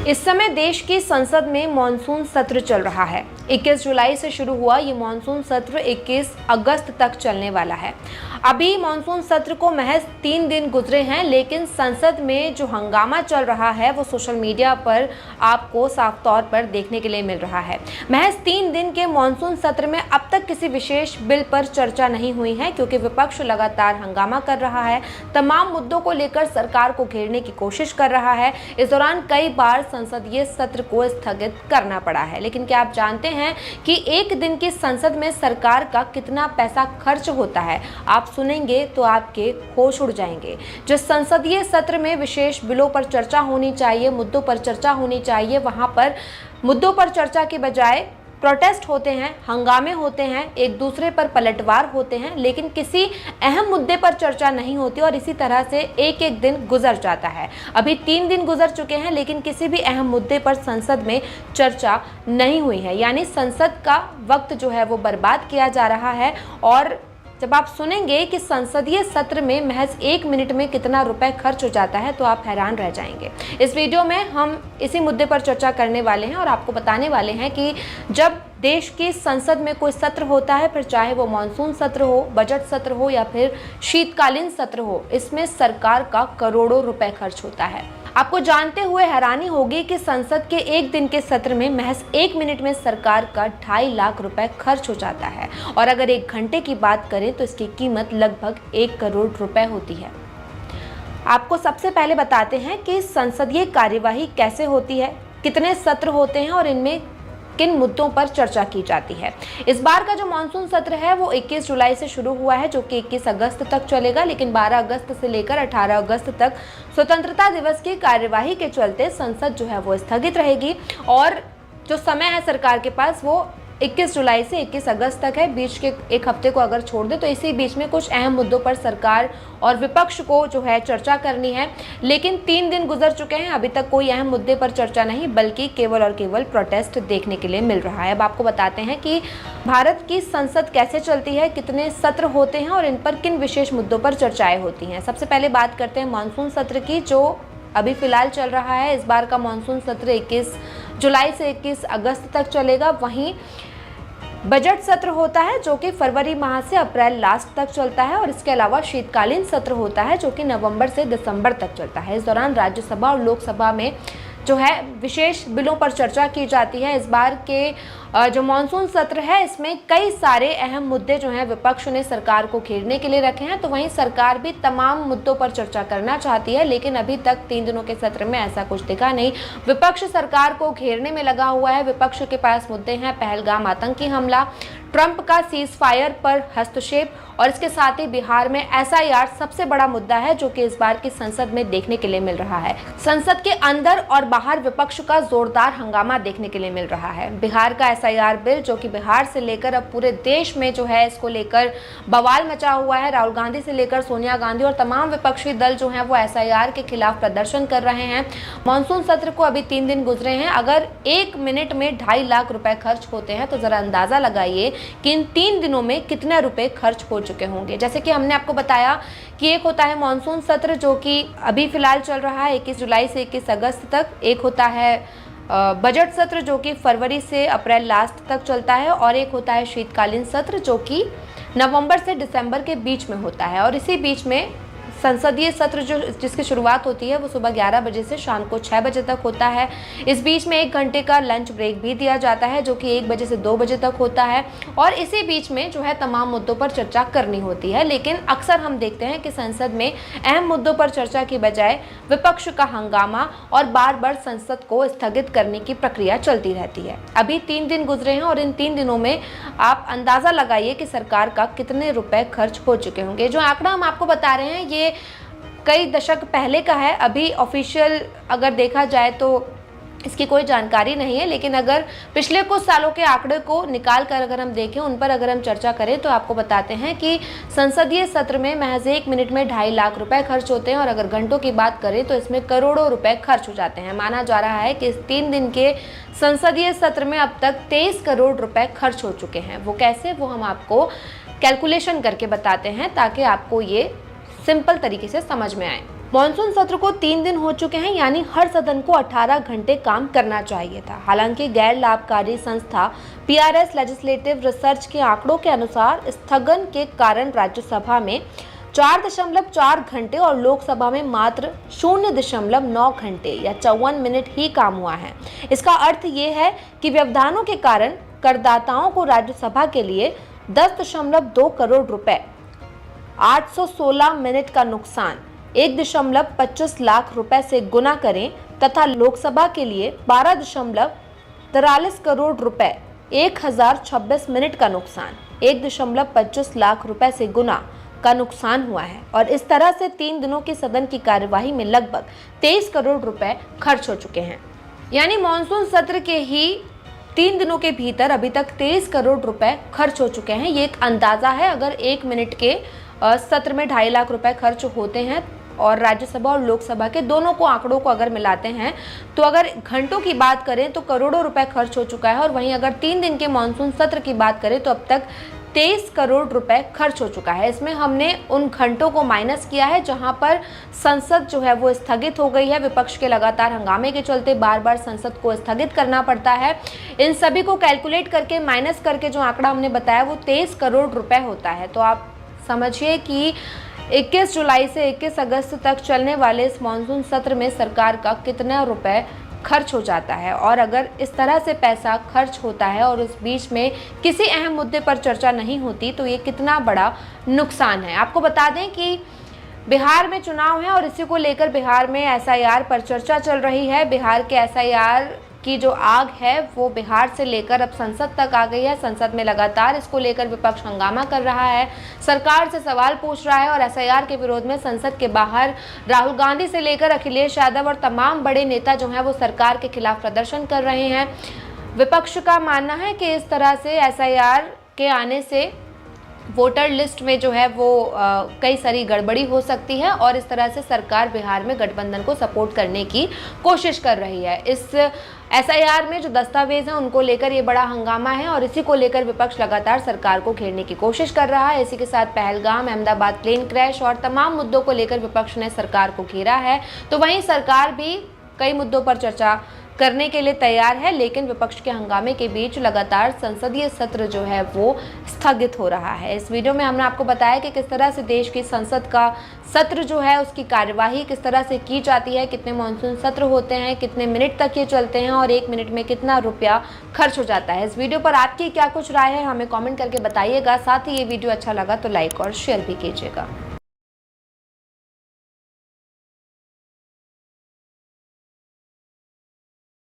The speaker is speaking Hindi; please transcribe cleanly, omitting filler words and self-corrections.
इस समय देश की संसद में मॉनसून सत्र चल रहा है। 21 जुलाई से शुरू हुआ ये मॉनसून सत्र 21 अगस्त तक चलने वाला है। अभी मॉनसून सत्र को महज 3 दिन गुजरे हैं, लेकिन संसद में जो हंगामा चल रहा है वो सोशल मीडिया पर आपको साफ तौर पर देखने के लिए मिल रहा है। महज 3 दिन के मॉनसून सत्र में अब तक किसी विशेष बिल पर चर्चा नहीं हुई है, क्योंकि विपक्ष लगातार हंगामा कर रहा है, तमाम मुद्दों को लेकर सरकार को घेरने की कोशिश कर रहा है। इस दौरान कई बार संसदीय सत्र को स्थगित करना पड़ा है। लेकिन क्या आप जानते हैं कि एक दिन की संसद में सरकार का कितना पैसा खर्च होता है? आप सुनेंगे तो आपके होश उड़ जाएंगे। जो संसदीय सत्र में विशेष बिलों पर चर्चा होनी चाहिए, मुद्दों पर चर्चा होनी चाहिए, वहां पर मुद्दों पर चर्चा के बजाय प्रोटेस्ट होते हैं, हंगामे होते हैं, एक दूसरे पर पलटवार होते हैं, लेकिन किसी अहम मुद्दे पर चर्चा नहीं होती और इसी तरह से एक एक दिन गुजर जाता है। अभी 3 दिन गुजर चुके हैं, लेकिन किसी भी अहम मुद्दे पर संसद में चर्चा नहीं हुई है। यानी संसद का वक्त जो है वो बर्बाद किया जा रहा है। और जब आप सुनेंगे कि संसदीय सत्र में महज 1 मिनट में कितना रुपए खर्च हो जाता है तो आप हैरान रह जाएंगे। इस वीडियो में हम इसी मुद्दे पर चर्चा करने वाले हैं और आपको बताने वाले हैं कि जब देश की संसद में कोई सत्र होता है, फिर चाहे वो मॉनसून सत्र हो, बजट सत्र हो या फिर शीतकालीन सत्र हो, इसमें सरकार का करोड़ों रुपए खर्च होता है। आपको जानते हुए हैरानी होगी कि संसद के एक दिन के सत्र में महज 1 मिनट में सरकार का 2.5 लाख रुपए खर्च हो जाता है और अगर 1 घंटे की बात करें तो इसकी कीमत लगभग 1 करोड़ रुपए होती है। आपको सबसे पहले बताते हैं कि संसदीय कार्यवाही कैसे होती है, कितने सत्र होते हैं और इनमें किन मुद्दों पर चर्चा की जाती है। इस बार का जो मॉनसून सत्र है वो 21 जुलाई से शुरू हुआ है, जो कि 21 अगस्त तक चलेगा, लेकिन 12 अगस्त से लेकर 18 अगस्त तक स्वतंत्रता दिवस की कार्यवाही के चलते संसद जो है वो स्थगित रहेगी और जो समय है सरकार के पास वो 21 जुलाई से 21 अगस्त तक है। बीच के एक हफ्ते को अगर छोड़ दे तो इसी बीच में कुछ अहम मुद्दों पर सरकार और विपक्ष को जो है चर्चा करनी है। लेकिन 3 दिन गुजर चुके हैं, अभी तक कोई अहम मुद्दे पर चर्चा नहीं, बल्कि केवल और केवल प्रोटेस्ट देखने के लिए मिल रहा है। अब आपको बताते हैं कि भारत की संसद कैसे चलती है, कितने सत्र होते हैं और इन पर किन विशेष मुद्दों पर चर्चाएं होती हैं। सबसे पहले बात करते हैं मॉनसून सत्र की, जो अभी फिलहाल चल रहा है। इस बार का मॉनसून सत्र 21 जुलाई से 21 अगस्त तक चलेगा। वहीं बजट सत्र होता है जो कि फरवरी माह से अप्रैल लास्ट तक चलता है और इसके अलावा शीतकालीन सत्र होता है जो कि नवंबर से दिसंबर तक चलता है। इस दौरान राज्यसभा और लोकसभा में जो है विशेष बिलों पर चर्चा की जाती है। इस बार के जो मॉनसून सत्र है इसमें कई सारे अहम मुद्दे जो हैं विपक्ष ने सरकार को घेरने के लिए रखे हैं, तो वहीं सरकार भी तमाम मुद्दों पर चर्चा करना चाहती है, लेकिन अभी तक 3 दिनों के सत्र में ऐसा कुछ दिखा नहीं। विपक्ष सरकार को घेरने में लगा हुआ है। विपक्ष के पास मुद्दे हैं पहलगाम आतंकी हमला, ट्रंप का सीज फायर पर हस्तक्षेप और इसके साथ ही बिहार में एसआईआर सबसे बड़ा मुद्दा है जो कि इस बार की संसद में देखने के लिए मिल रहा है। संसद के अंदर और बाहर विपक्ष का जोरदार हंगामा देखने के लिए मिल रहा है। बिहार का एसआईआर बिल जो कि बिहार से लेकर अब पूरे देश में जो है इसको लेकर बवाल मचा हुआ है। राहुल गांधी से लेकर सोनिया गांधी और तमाम विपक्षी दल जो हैं वो एसआईआर के खिलाफ प्रदर्शन कर रहे हैं। मॉनसून सत्र को अभी 3 दिन गुजरे हैं। अगर 1 मिनट में 2.5 लाख रुपए खर्च होते हैं तो जरा अंदाजा लगाइए कि इन 3 दिनों में कितने रुपए खर्च हो चुके होंगे। जैसे कि हमने आपको बताया कि एक होता है मॉनसून सत्र जो कि अभी फिलहाल चल रहा है 21 जुलाई से 21 अगस्त तक, एक होता है बजट सत्र जो कि फरवरी से अप्रैल लास्ट तक चलता है और एक होता है शीतकालीन सत्र जो कि नवंबर से दिसंबर के बीच में होता है। और इसी बीच में संसदीय सत्र जिसकी शुरुआत होती है वो सुबह 11 बजे से शाम को 6 बजे तक होता है। इस बीच में 1 घंटे का लंच ब्रेक भी दिया जाता है जो कि 1 बजे से 2 बजे तक होता है और इसी बीच में जो है तमाम मुद्दों पर चर्चा करनी होती है। लेकिन अक्सर हम देखते हैं कि संसद में अहम मुद्दों पर चर्चा की बजाय विपक्ष का हंगामा और बार बार संसद को स्थगित करने की प्रक्रिया चलती रहती है। अभी 3 दिन गुजरे हैं और इन 3 दिनों में आप अंदाजा लगाइए कि सरकार का कितने रुपए खर्च हो चुके होंगे। जो आंकड़ा हम आपको बता रहे हैं ये कई दशक पहले का है। अभी ऑफिशियल अगर देखा जाए तो इसकी कोई जानकारी नहीं है, लेकिन अगर पिछले कुछ सालों के आंकड़े को निकाल कर अगर हम देखें, उन पर अगर हम चर्चा करें तो आपको बताते हैं कि संसदीय सत्र में महज 1 मिनट में 2.5 लाख रुपए खर्च होते हैं और अगर घंटों की बात करें तो इसमें करोड़ों रुपए खर्च हो जाते हैं। माना जा रहा है कि इस 3 दिन के संसदीय सत्र में अब तक 23 करोड़ रुपए खर्च हो चुके हैं। वो कैसे, वो हम आपको कैलकुलेशन करके बताते हैं ताकि आपको ये सिंपल तरीके से समझ में आए। मॉनसून सत्र को 3 दिन हो चुके हैं, यानी हर सदन को 18 घंटे काम करना चाहिए था। हालांकि गैर लाभकारी संस्था PRS लेजिस्लेटिव रिसर्च के आंकड़ों के अनुसार स्थगन के कारण राज्यसभा में 4.4 घंटे और लोकसभा में मात्र 0.9 घंटे या 54 मिनट ही काम हुआ है। इसका अर्थ ये है कि व्यवधानों के कारण करदाताओं को राज्यसभा के लिए 10.2 करोड़ रुपए, 816 मिनट का नुकसान 1.25 लाख रुपए से गुना करें तथा लोकसभा के लिए 12.43 करोड़ रुपए, 1026 मिनट का नुकसान 1.25 लाख रुपए से गुना का नुकसान हुआ है। और इस तरह से 3 दिनों की सदन की कार्यवाही में लगभग 23 करोड़ रुपए खर्च हो चुके हैं। यानी मॉनसून सत्र के ही 3 दिनों के भीतर अभी तक 23 करोड़ रुपए खर्च हो चुके हैं। ये एक अंदाजा है। अगर 1 मिनट के सत्र में 2.5 लाख रुपए खर्च होते हैं और राज्यसभा और लोकसभा के दोनों को आंकड़ों को अगर मिलाते हैं तो अगर घंटों की बात करें तो करोड़ों रुपए खर्च हो चुका है। और वहीं अगर 3 दिन के मॉनसून सत्र की बात करें तो अब तक 23 करोड़ रुपए खर्च हो चुका है। इसमें हमने उन घंटों को माइनस किया है जहां पर संसद जो है वो स्थगित हो गई है। विपक्ष के लगातार हंगामे के चलते बार बार संसद को स्थगित करना पड़ता है। इन सभी को कैलकुलेट करके माइनस करके जो आंकड़ा हमने बताया वो 23 करोड़ रुपए होता है। तो आप समझिए कि 21 जुलाई से 21 अगस्त तक चलने वाले इस मॉनसून सत्र में सरकार का कितना रुपए खर्च हो जाता है। और अगर इस तरह से पैसा खर्च होता है और उस बीच में किसी अहम मुद्दे पर चर्चा नहीं होती तो ये कितना बड़ा नुकसान है। आपको बता दें कि बिहार में चुनाव है और इसी को लेकर बिहार में SIR पर चर्चा चल रही है। बिहार के SIR की जो आग है वो बिहार से लेकर अब संसद तक आ गई है। संसद में लगातार इसको लेकर विपक्ष हंगामा कर रहा है, सरकार से सवाल पूछ रहा है और SIR के विरोध में संसद के बाहर राहुल गांधी से लेकर अखिलेश यादव और तमाम बड़े नेता जो हैं वो सरकार के खिलाफ प्रदर्शन कर रहे हैं। विपक्ष का मानना है कि इस तरह से SIR के आने से वोटर लिस्ट में जो है वो कई सारी गड़बड़ी हो सकती है और इस तरह से सरकार बिहार में गठबंधन को सपोर्ट करने की कोशिश कर रही है। इस SIR में जो दस्तावेज हैं उनको लेकर ये बड़ा हंगामा है और इसी को लेकर विपक्ष लगातार सरकार को घेरने की कोशिश कर रहा है। इसी के साथ पहलगाम, अहमदाबाद प्लेन क्रैश और तमाम मुद्दों को लेकर विपक्ष ने सरकार को घेरा है। तो वहीं सरकार भी कई मुद्दों पर चर्चा करने के लिए तैयार है, लेकिन विपक्ष के हंगामे के बीच लगातार संसदीय सत्र जो है वो स्थगित हो रहा है। इस वीडियो में हमने आपको बताया कि किस तरह से देश की संसद का सत्र जो है उसकी कार्यवाही किस तरह से की जाती है, कितने मॉनसून सत्र होते हैं, कितने मिनट तक ये चलते हैं और 1 मिनट में कितना रुपया खर्च हो जाता है। इस वीडियो पर आपकी क्या कुछ राय है हमें कॉमेंट करके बताइएगा। साथ ही ये वीडियो अच्छा लगा तो लाइक और शेयर भी कीजिएगा।